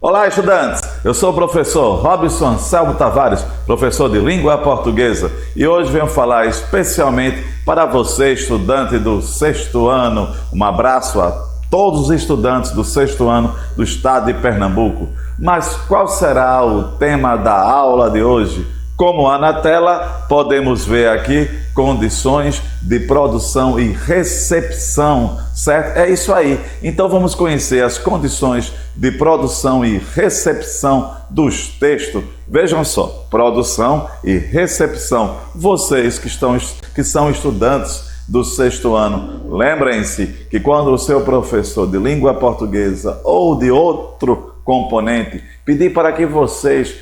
Olá, estudantes! Eu sou o professor Robson Anselmo Tavares, professor de língua portuguesa, e hoje venho falar especialmente para você, estudante do sexto ano. Um abraço a todos os estudantes do sexto ano do estado de Pernambuco. Mas qual será o tema da aula de hoje? Como há na tela, podemos ver aqui condições de produção e recepção, certo? É isso aí. Então vamos conhecer as condições de produção e recepção dos textos. Vejam só, produção e recepção. Vocês que são estudantes do sexto ano, lembrem-se que quando o seu professor de língua portuguesa ou de outro componente pedir para que vocês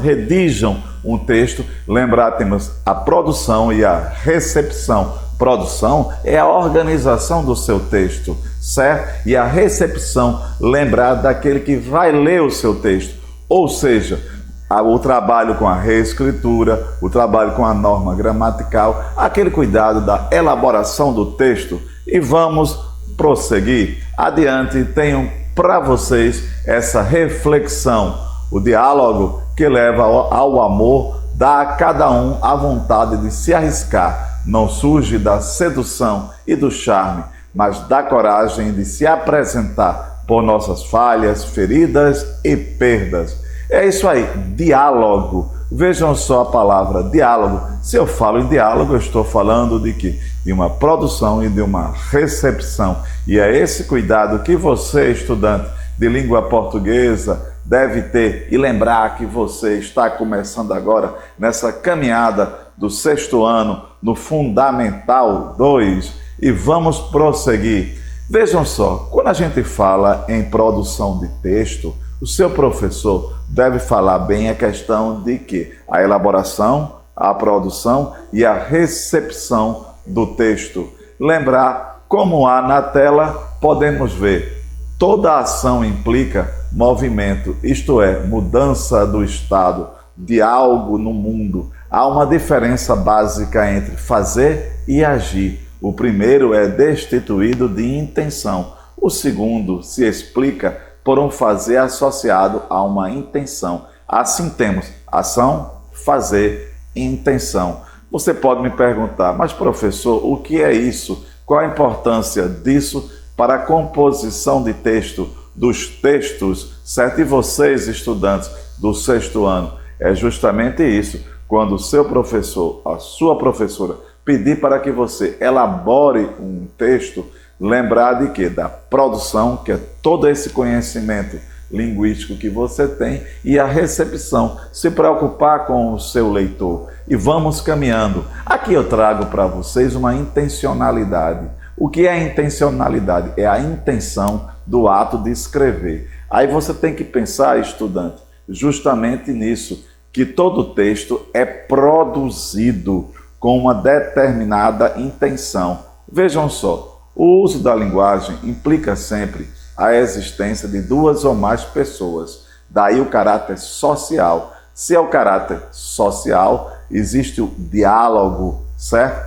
redigam um texto, lembrar, temos a produção e a recepção. Produção é a organização do seu texto, certo? E a recepção, lembrar daquele que vai ler o seu texto, ou seja, o trabalho com a reescritura, o trabalho com a norma gramatical, aquele cuidado da elaboração do texto. E vamos prosseguir. Adiante, tenho para vocês essa reflexão. O diálogo que leva ao amor dá a cada um a vontade de se arriscar. Não surge da sedução e do charme, mas da coragem de se apresentar por nossas falhas, feridas e perdas. É isso aí, diálogo. Vejam só a palavra diálogo. Se eu falo em diálogo, eu estou falando de quê? De uma produção e de uma recepção. E é esse cuidado que você, estudante de língua portuguesa, deve ter e lembrar que você está começando agora nessa caminhada do sexto ano no Fundamental 2 e vamos prosseguir. Vejam só, quando a gente fala em produção de texto, o seu professor deve falar bem a questão de que a elaboração, a produção e a recepção do texto. Lembrar, como há na tela, podemos ver, toda ação implica movimento, isto é, mudança do estado de algo no mundo. Há uma diferença básica entre fazer e agir. O primeiro é destituído de intenção. O segundo se explica por um fazer associado a uma intenção. Assim temos ação, fazer e intenção. Você pode me perguntar, mas professor, o que é isso? Qual a importância disso para a composição de texto, dos textos, certo? E vocês, estudantes do sexto ano, é justamente isso. Quando o seu professor, a sua professora, pedir para que você elabore um texto, lembrar de quê? Da produção, que é todo esse conhecimento linguístico que você tem, e a recepção, se preocupar com o seu leitor. E vamos caminhando. Aqui eu trago para vocês uma intencionalidade. O que é intencionalidade? É a intenção do ato de escrever. Aí você tem que pensar, estudante, justamente nisso, que todo texto é produzido com uma determinada intenção. Vejam só, o uso da linguagem implica sempre a existência de duas ou mais pessoas. Daí o caráter social. Se é o caráter social, existe o diálogo, certo?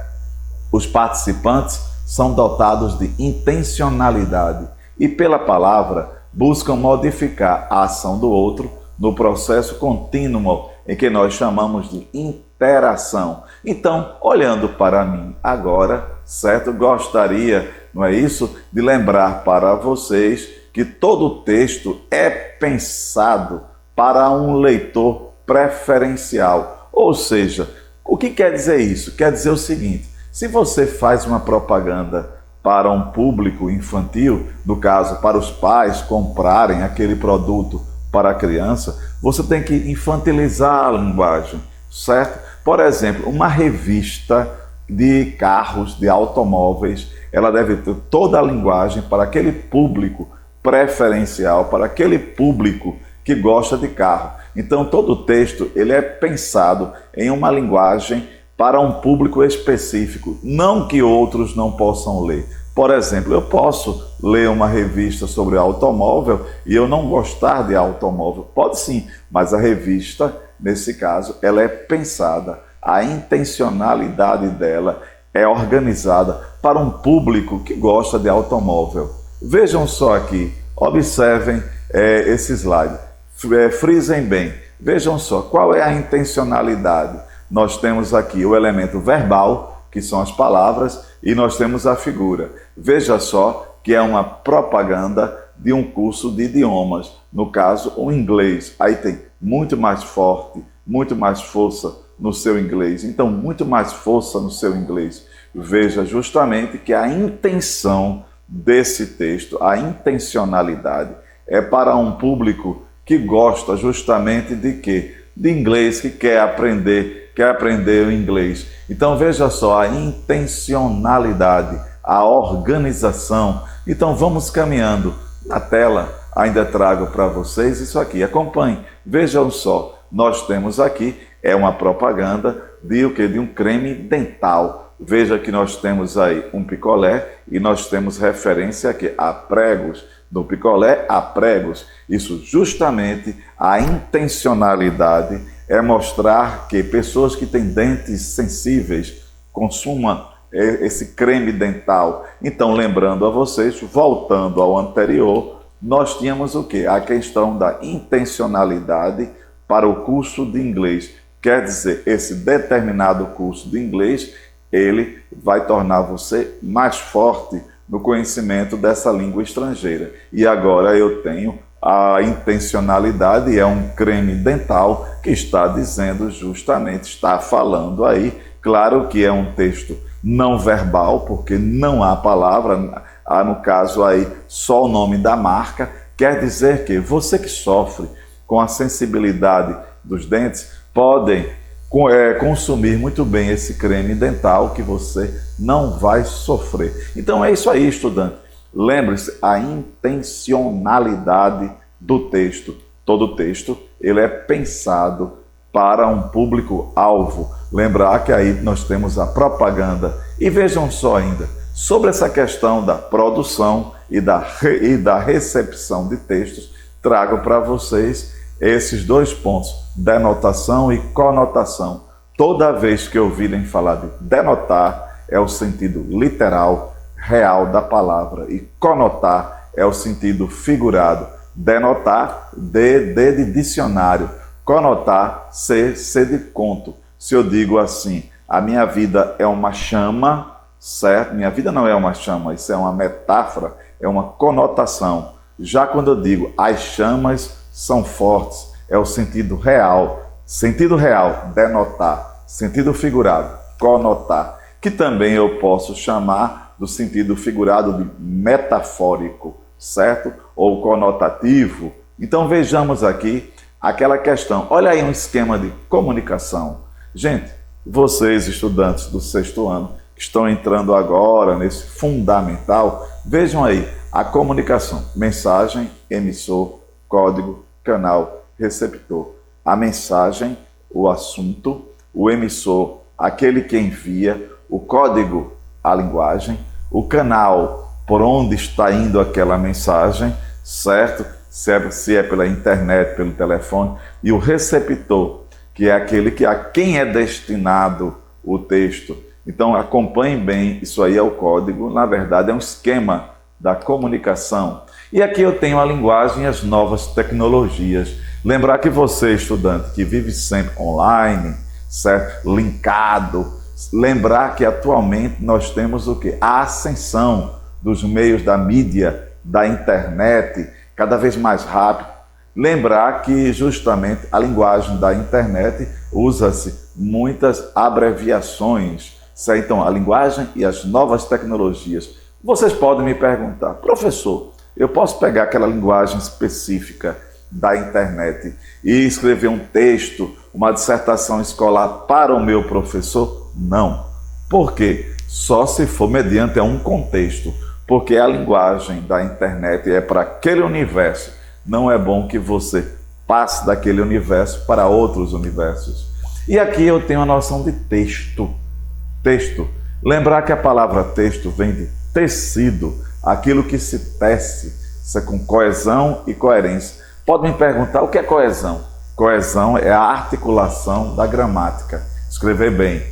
Os participantes são dotados de intencionalidade e, pela palavra, buscam modificar a ação do outro no processo contínuo em que nós chamamos de interação. Então, olhando para mim agora, certo? Gostaria, não é isso, de lembrar para vocês que todo texto é pensado para um leitor preferencial. Ou seja, o que quer dizer isso? Quer dizer o seguinte: se você faz uma propaganda para um público infantil, no caso, para os pais comprarem aquele produto para a criança, você tem que infantilizar a linguagem, certo? Por exemplo, uma revista de carros, de automóveis, ela deve ter toda a linguagem para aquele público preferencial, para aquele público que gosta de carro. Então, todo o texto ele é pensado em uma linguagem para um público específico, não que outros não possam ler. Por exemplo, eu posso ler uma revista sobre automóvel e eu não gostar de automóvel. Pode sim, mas a revista, nesse caso, ela é pensada, a intencionalidade dela é organizada para um público que gosta de automóvel. Vejam só aqui, Observem esse slide, frisem bem, vejam só, qual é a intencionalidade? Nós temos aqui o elemento verbal, que são as palavras, e nós temos a figura. Veja só que é uma propaganda de um curso de idiomas, no caso o inglês, aí tem muito mais forte, muito mais força no seu inglês, então muito mais força no seu inglês. Veja justamente que a intenção desse texto, a intencionalidade, é para um público que gosta justamente de quê? De inglês, que quer aprender o inglês. Então veja só a intencionalidade, a organização. Então vamos caminhando. Na tela ainda trago para vocês isso aqui, acompanhem. Vejam só, nós temos aqui, uma propaganda de o quê? De um creme dental. Veja que nós temos aí um picolé e nós temos referência aqui a pregos, do picolé a pregos. Isso justamente a intencionalidade é mostrar que pessoas que têm dentes sensíveis consumam esse creme dental. Então, lembrando a vocês, voltando ao anterior, nós tínhamos o quê? A questão da intencionalidade para o curso de inglês. Quer dizer, esse determinado curso de inglês, ele vai tornar você mais forte no conhecimento dessa língua estrangeira. E agora eu tenho a intencionalidade, é um creme dental que está dizendo justamente, está falando aí, claro que é um texto não verbal, porque não há palavra, há no caso aí só o nome da marca, quer dizer que você que sofre com a sensibilidade dos dentes, podem consumir muito bem esse creme dental que você não vai sofrer. Então é isso aí, estudante. Lembre-se, a intencionalidade do texto. Todo texto ele é pensado para um público-alvo. Lembrar que aí nós temos a propaganda. E vejam só ainda, sobre essa questão da produção e da recepção de textos, trago para vocês esses dois pontos, denotação e conotação. Toda vez que ouvirem falar de denotar, é o sentido literal, real da palavra, e conotar é o sentido figurado. Denotar, de dicionário. Conotar, C de conto. Se eu digo assim, a minha vida é uma chama, certo? Minha vida não é uma chama, isso é uma metáfora, é uma conotação. Já quando eu digo as chamas são fortes, é o sentido real. Sentido real, denotar. Sentido figurado, conotar. Que também eu posso chamar do sentido figurado de metafórico, certo? Ou conotativo. Então vejamos aqui aquela questão. Olha aí um esquema de comunicação. Gente, vocês estudantes do 6º ano, que estão entrando agora nesse fundamental, vejam aí a comunicação. Mensagem, emissor, código, canal, receptor. A mensagem, o assunto, o emissor, aquele que envia, o código, a linguagem, o canal, por onde está indo aquela mensagem, certo? Se é pela internet, pelo telefone, e o receptor, que é aquele a quem é destinado o texto. Então acompanhem bem, isso aí é o código, na verdade é um esquema da comunicação. E aqui eu tenho a linguagem e as novas tecnologias. Lembrar que você, estudante, que vive sempre online, certo? Linkado, lembrar que atualmente nós temos o quê? A ascensão dos meios da mídia, da internet, cada vez mais rápido. Lembrar que justamente a linguagem da internet usa-se muitas abreviações, certo? Então a linguagem e as novas tecnologias. Vocês podem me perguntar, professor, eu posso pegar aquela linguagem específica da internet e escrever um texto, uma dissertação escolar para o meu professor? Não. Por quê? Só se for mediante um contexto, porque a linguagem da internet é para aquele universo. Não é bom que você passe daquele universo para outros universos. E aqui eu tenho a noção de texto. Texto. Lembrar que a palavra texto vem de tecido, aquilo que se tece, isso é com coesão e coerência. Pode me perguntar o que é coesão? Coesão é a articulação da gramática. Escrever bem.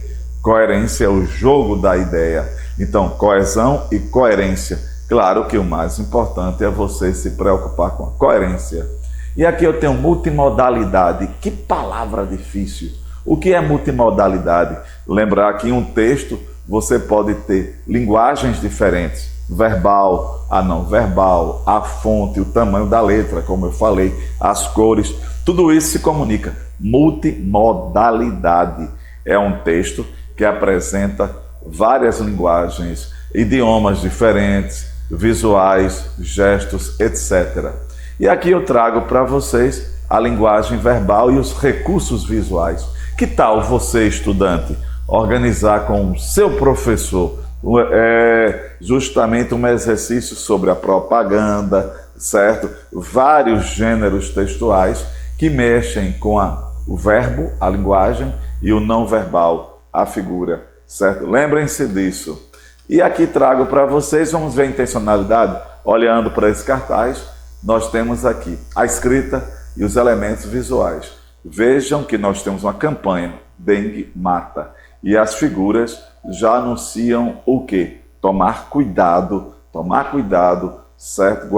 Coerência é o jogo da ideia. Então, coesão e coerência. Claro que o mais importante é você se preocupar com a coerência. E aqui eu tenho multimodalidade. Que palavra difícil! O que é multimodalidade? Lembrar que em um texto você pode ter linguagens diferentes, verbal, a não verbal, a fonte, o tamanho da letra, como eu falei, as cores, tudo isso se comunica. Multimodalidade é um texto que apresenta várias linguagens, idiomas diferentes, visuais, gestos, etc. E aqui eu trago para vocês a linguagem verbal e os recursos visuais. Que tal você, estudante, organizar com o seu professor justamente um exercício sobre a propaganda, certo? Vários gêneros textuais que mexem com o verbo, a linguagem, e o não verbal, a figura, certo? Lembrem-se disso. E aqui trago para vocês, vamos ver a intencionalidade. Olhando para esse cartaz, nós temos aqui a escrita e os elementos visuais. Vejam que nós temos uma campanha, dengue mata, e as figuras já anunciam o quê? Tomar cuidado, certo?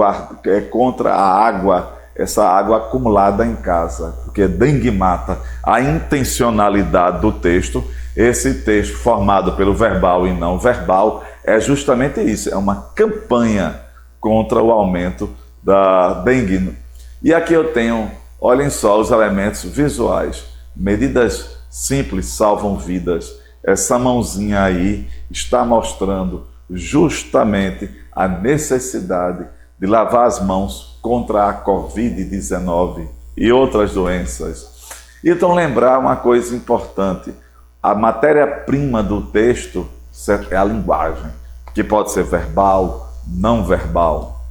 Contra a água, essa água acumulada em casa, porque dengue mata. A intencionalidade do texto, esse texto formado pelo verbal e não verbal, é justamente isso, é uma campanha contra o aumento da dengue. E aqui eu tenho, olhem só os elementos visuais, medidas simples salvam vidas. Essa mãozinha aí está mostrando justamente a necessidade de lavar as mãos contra a Covid-19 e outras doenças. Então lembrar uma coisa importante, a matéria-prima do texto, certo? É a linguagem, que pode ser verbal, não verbal.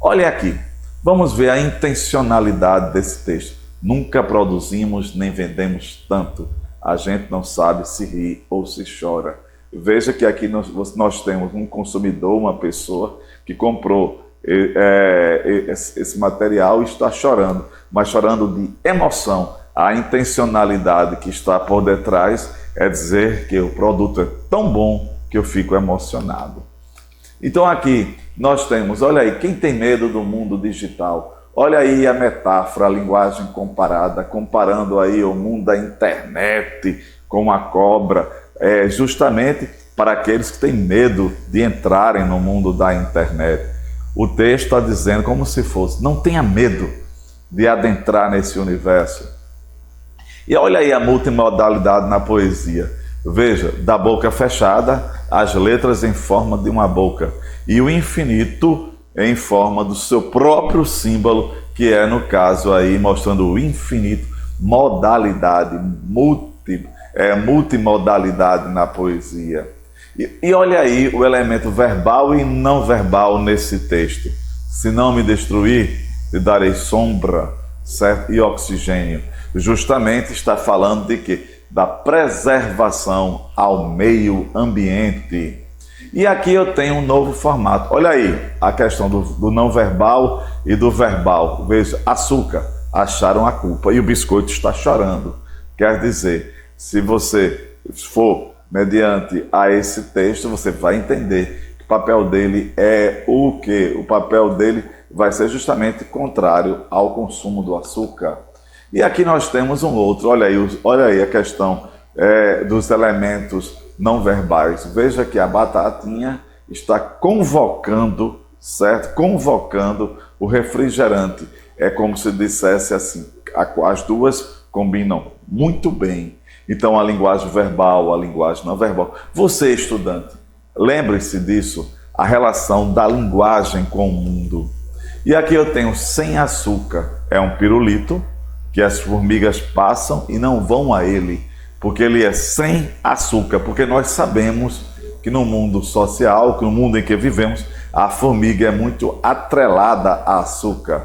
Olha aqui, vamos ver a intencionalidade desse texto. Nunca produzimos nem vendemos tanto. A gente não sabe se ri ou se chora. Veja que aqui nós temos um consumidor, uma pessoa que comprou esse material e está chorando, mas chorando de emoção. A intencionalidade que está por detrás é dizer que o produto é tão bom que eu fico emocionado. Então aqui nós temos, olha aí, quem tem medo do mundo digital? Olha aí a metáfora, a linguagem comparada, comparando aí o mundo da internet com a cobra, justamente para aqueles que têm medo de entrarem no mundo da internet. O texto está dizendo como se fosse, não tenha medo de adentrar nesse universo. E olha aí a multimodalidade na poesia. Veja, da boca fechada, as letras em forma de uma boca. E o infinito em forma do seu próprio símbolo, que é, no caso aí, mostrando o infinito, modalidade, multimodalidade na poesia. E olha aí o elemento verbal e não verbal nesse texto. Se não me destruir, te darei sombra, certo? E oxigênio. Justamente está falando de quê? Da preservação ao meio ambiente. E aqui eu tenho um novo formato. Olha aí a questão do não verbal e do verbal. Veja, açúcar, acharam a culpa e o biscoito está chorando. Quer dizer, se você for mediante a esse texto, você vai entender que o papel dele é o quê? O papel dele vai ser justamente contrário ao consumo do açúcar. E aqui nós temos um outro, olha aí a questão dos elementos não verbais. Veja que a batatinha está convocando, certo? Convocando o refrigerante. É como se dissesse assim, as duas combinam muito bem. Então a linguagem verbal, a linguagem não verbal. Você, estudante, lembre-se disso, a relação da linguagem com o mundo. E aqui eu tenho sem açúcar, é um pirulito que as formigas passam e não vão a ele, porque ele é sem açúcar, porque nós sabemos que no mundo social, que no mundo em que vivemos, a formiga é muito atrelada a açúcar.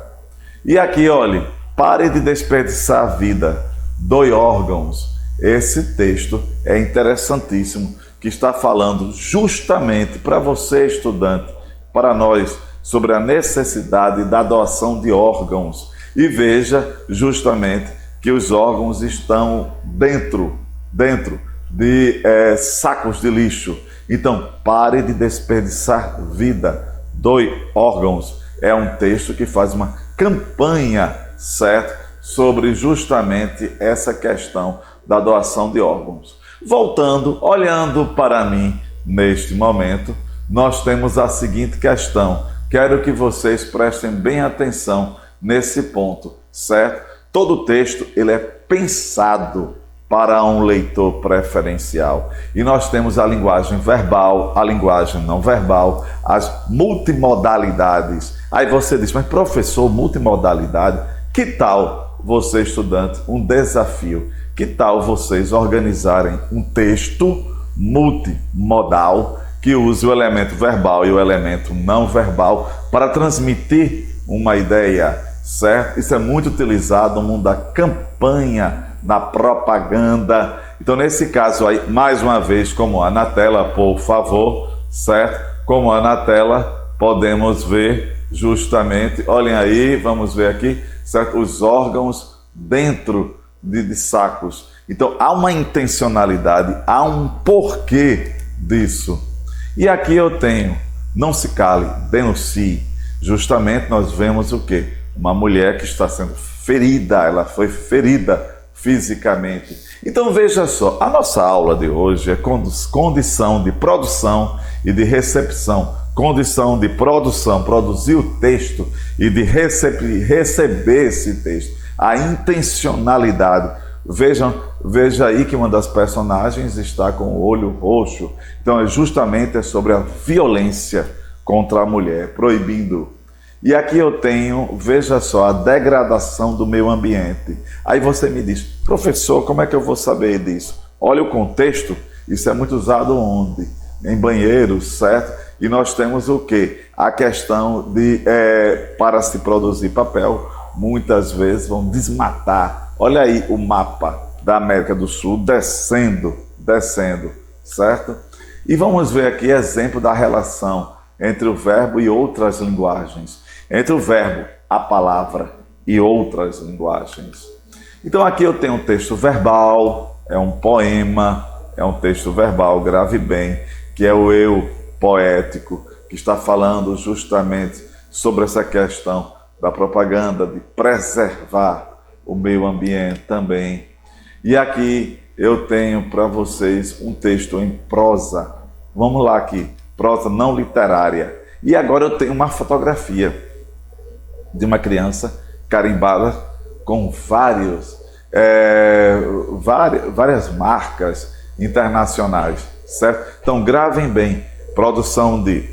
E aqui, olhe, pare de desperdiçar a vida, doe órgãos. Esse texto é interessantíssimo, que está falando justamente para você, estudante, para nós, sobre a necessidade da doação de órgãos. E veja justamente que os órgãos estão dentro de sacos de lixo. Então, pare de desperdiçar vida, doe órgãos. É um texto que faz uma campanha, certo, sobre justamente essa questão da doação de órgãos. Voltando, olhando para mim neste momento, nós temos a seguinte questão. Quero que vocês prestem bem atenção nesse ponto, certo? Todo texto ele é pensado para um leitor preferencial. E nós temos a linguagem verbal, a linguagem não verbal, as multimodalidades. Aí você diz, mas professor, multimodalidade, que tal você, estudante, um desafio? Que tal vocês organizarem um texto multimodal que use o elemento verbal e o elemento não verbal para transmitir uma ideia, certo? Isso é muito utilizado no mundo da campanha, na propaganda. Então, nesse caso aí, mais uma vez, como há na tela, por favor, certo? Como há na tela, podemos ver justamente, olhem aí, vamos ver aqui, certo? Os órgãos dentro de sacos. Então, há uma intencionalidade, há um porquê disso. E aqui eu tenho, não se cale, denuncie. Justamente nós vemos o quê? Uma mulher que está sendo ferida, ela foi ferida fisicamente. Então veja só, a nossa aula de hoje é condição de produção e de recepção. Condição de produção, produzir o texto e de receber esse texto. A intencionalidade. Veja aí que uma das personagens está com o olho roxo. Então é justamente sobre a violência contra a mulher, proibindo. E aqui eu tenho, veja só, a degradação do meio ambiente. Aí você me diz, professor, como é que eu vou saber disso? Olha o contexto, isso é muito usado onde? Em banheiros, certo? E nós temos o quê? A questão de, para se produzir papel, muitas vezes vão desmatar. Olha aí o mapa da América do Sul descendo, certo? E vamos ver aqui exemplo da relação entre o verbo e outras linguagens. Entre o verbo, a palavra e outras linguagens. Então aqui eu tenho um texto verbal, é um poema, é um texto verbal, grave bem, que é o eu poético, que está falando justamente sobre essa questão da propaganda, de preservar o meio ambiente também. E aqui eu tenho para vocês um texto em prosa. Vamos lá aqui, prosa não literária. E agora eu tenho uma fotografia de uma criança carimbada com várias marcas internacionais, certo? Então gravem bem, produção de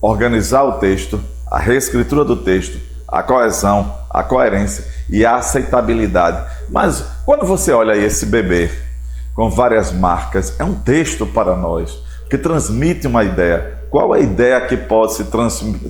organizar o texto, a reescritura do texto, a coesão, a coerência e a aceitabilidade. Mas quando você olha aí esse bebê com várias marcas, é um texto para nós, que transmite uma ideia. Qual é a ideia que pode se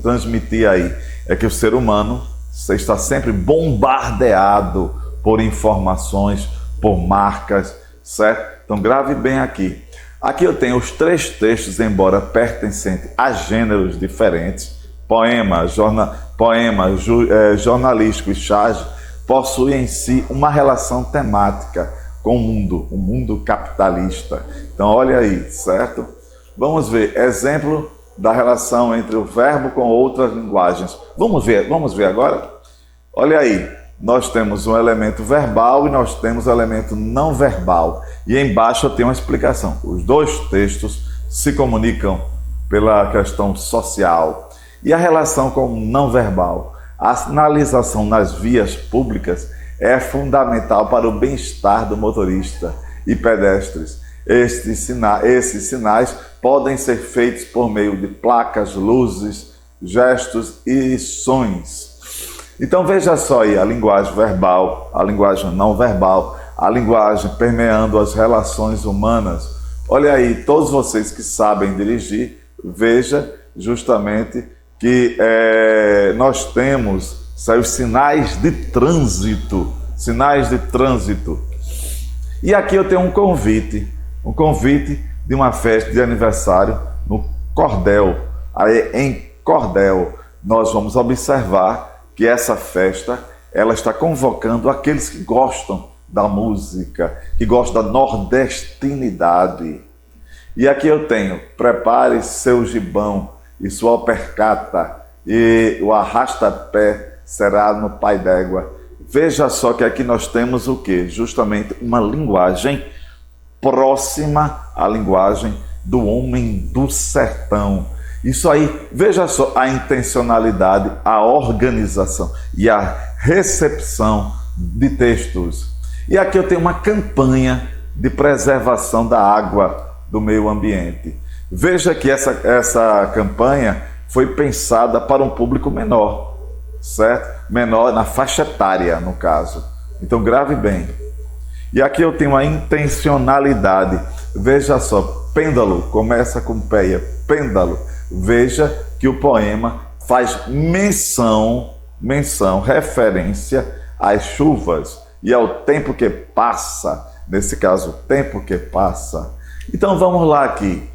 transmitir aí? É que o ser humano está sempre bombardeado por informações, por marcas, certo? Então grave bem aqui. Aqui eu tenho os 3 textos, embora pertencentes a gêneros diferentes, poema, jornalístico e charge, possuem em si uma relação temática com o mundo capitalista. Então olha aí, certo? Vamos ver, exemplo da relação entre o verbo com outras linguagens. Vamos ver agora? Olha aí, nós temos um elemento verbal e nós temos um elemento não verbal. E embaixo eu tenho uma explicação. Os 2 textos se comunicam pela questão social. E a relação com o não verbal? A sinalização nas vias públicas é fundamental para o bem-estar do motorista e pedestres. Esses sinais podem ser feitos por meio de placas, luzes, gestos e sons. Então veja só aí a linguagem verbal, a linguagem não verbal, a linguagem permeando as relações humanas. Olha aí, todos vocês que sabem dirigir, veja justamente que nós temos os sinais de trânsito. E aqui eu tenho um convite de uma festa de aniversário no Cordel. Aí em Cordel nós vamos observar que essa festa ela está convocando aqueles que gostam da música, que gostam da nordestinidade. E aqui eu tenho, prepare seu gibão isso o percata, e o arrasta-pé será no pai d'égua. Veja só que aqui nós temos o quê? Justamente uma linguagem próxima à linguagem do homem do sertão. Isso aí, veja só a intencionalidade, a organização e a recepção de textos. E aqui eu tenho uma campanha de preservação da água do meio ambiente. Veja que essa campanha foi pensada para um público menor, certo? Menor na faixa etária, no caso. Então grave bem. E aqui eu tenho a intencionalidade. Veja só, pêndulo, começa com peia, pêndulo. Veja que o poema faz menção, referência às chuvas e ao tempo que passa. Nesse caso, o tempo que passa. Então vamos lá aqui.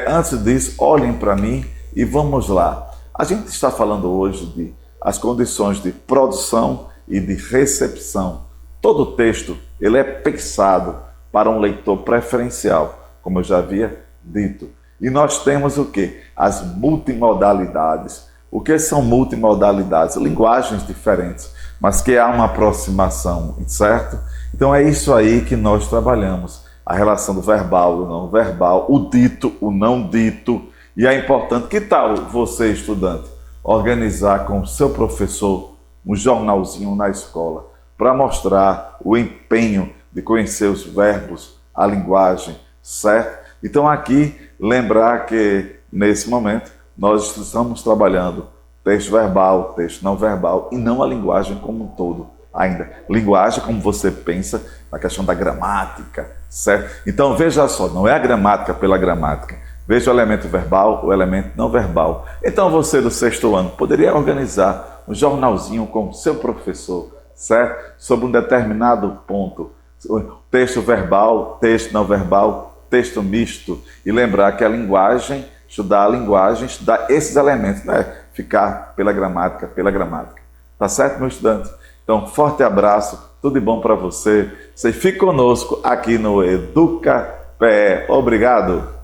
Antes disso, olhem para mim e vamos lá. A gente está falando hoje de as condições de produção e de recepção. Todo texto ele é pensado para um leitor preferencial, como eu já havia dito. E nós temos o quê? As multimodalidades. O que são multimodalidades? Linguagens diferentes, mas que há uma aproximação, certo? Então é isso aí que nós trabalhamos. A relação do verbal, do não verbal, o dito, o não dito. E é importante, que tal você, estudante, organizar com o seu professor um jornalzinho na escola para mostrar o empenho de conhecer os verbos, a linguagem, certo? Então aqui, lembrar que nesse momento nós estamos trabalhando texto verbal, texto não verbal e não a linguagem como um todo ainda. Linguagem como você pensa na questão da gramática, certo? Então veja só, não é a gramática pela gramática. Veja o elemento verbal, o elemento não verbal. Então você do 6º ano poderia organizar um jornalzinho com o seu professor, certo? Sobre um determinado ponto. Texto verbal, texto não verbal, texto misto. E lembrar que a linguagem, estudar esses elementos, não é ficar pela gramática. Tá certo, meu estudante? Então, forte abraço, tudo de bom para você. Você fique conosco aqui no Educa PE. Obrigado!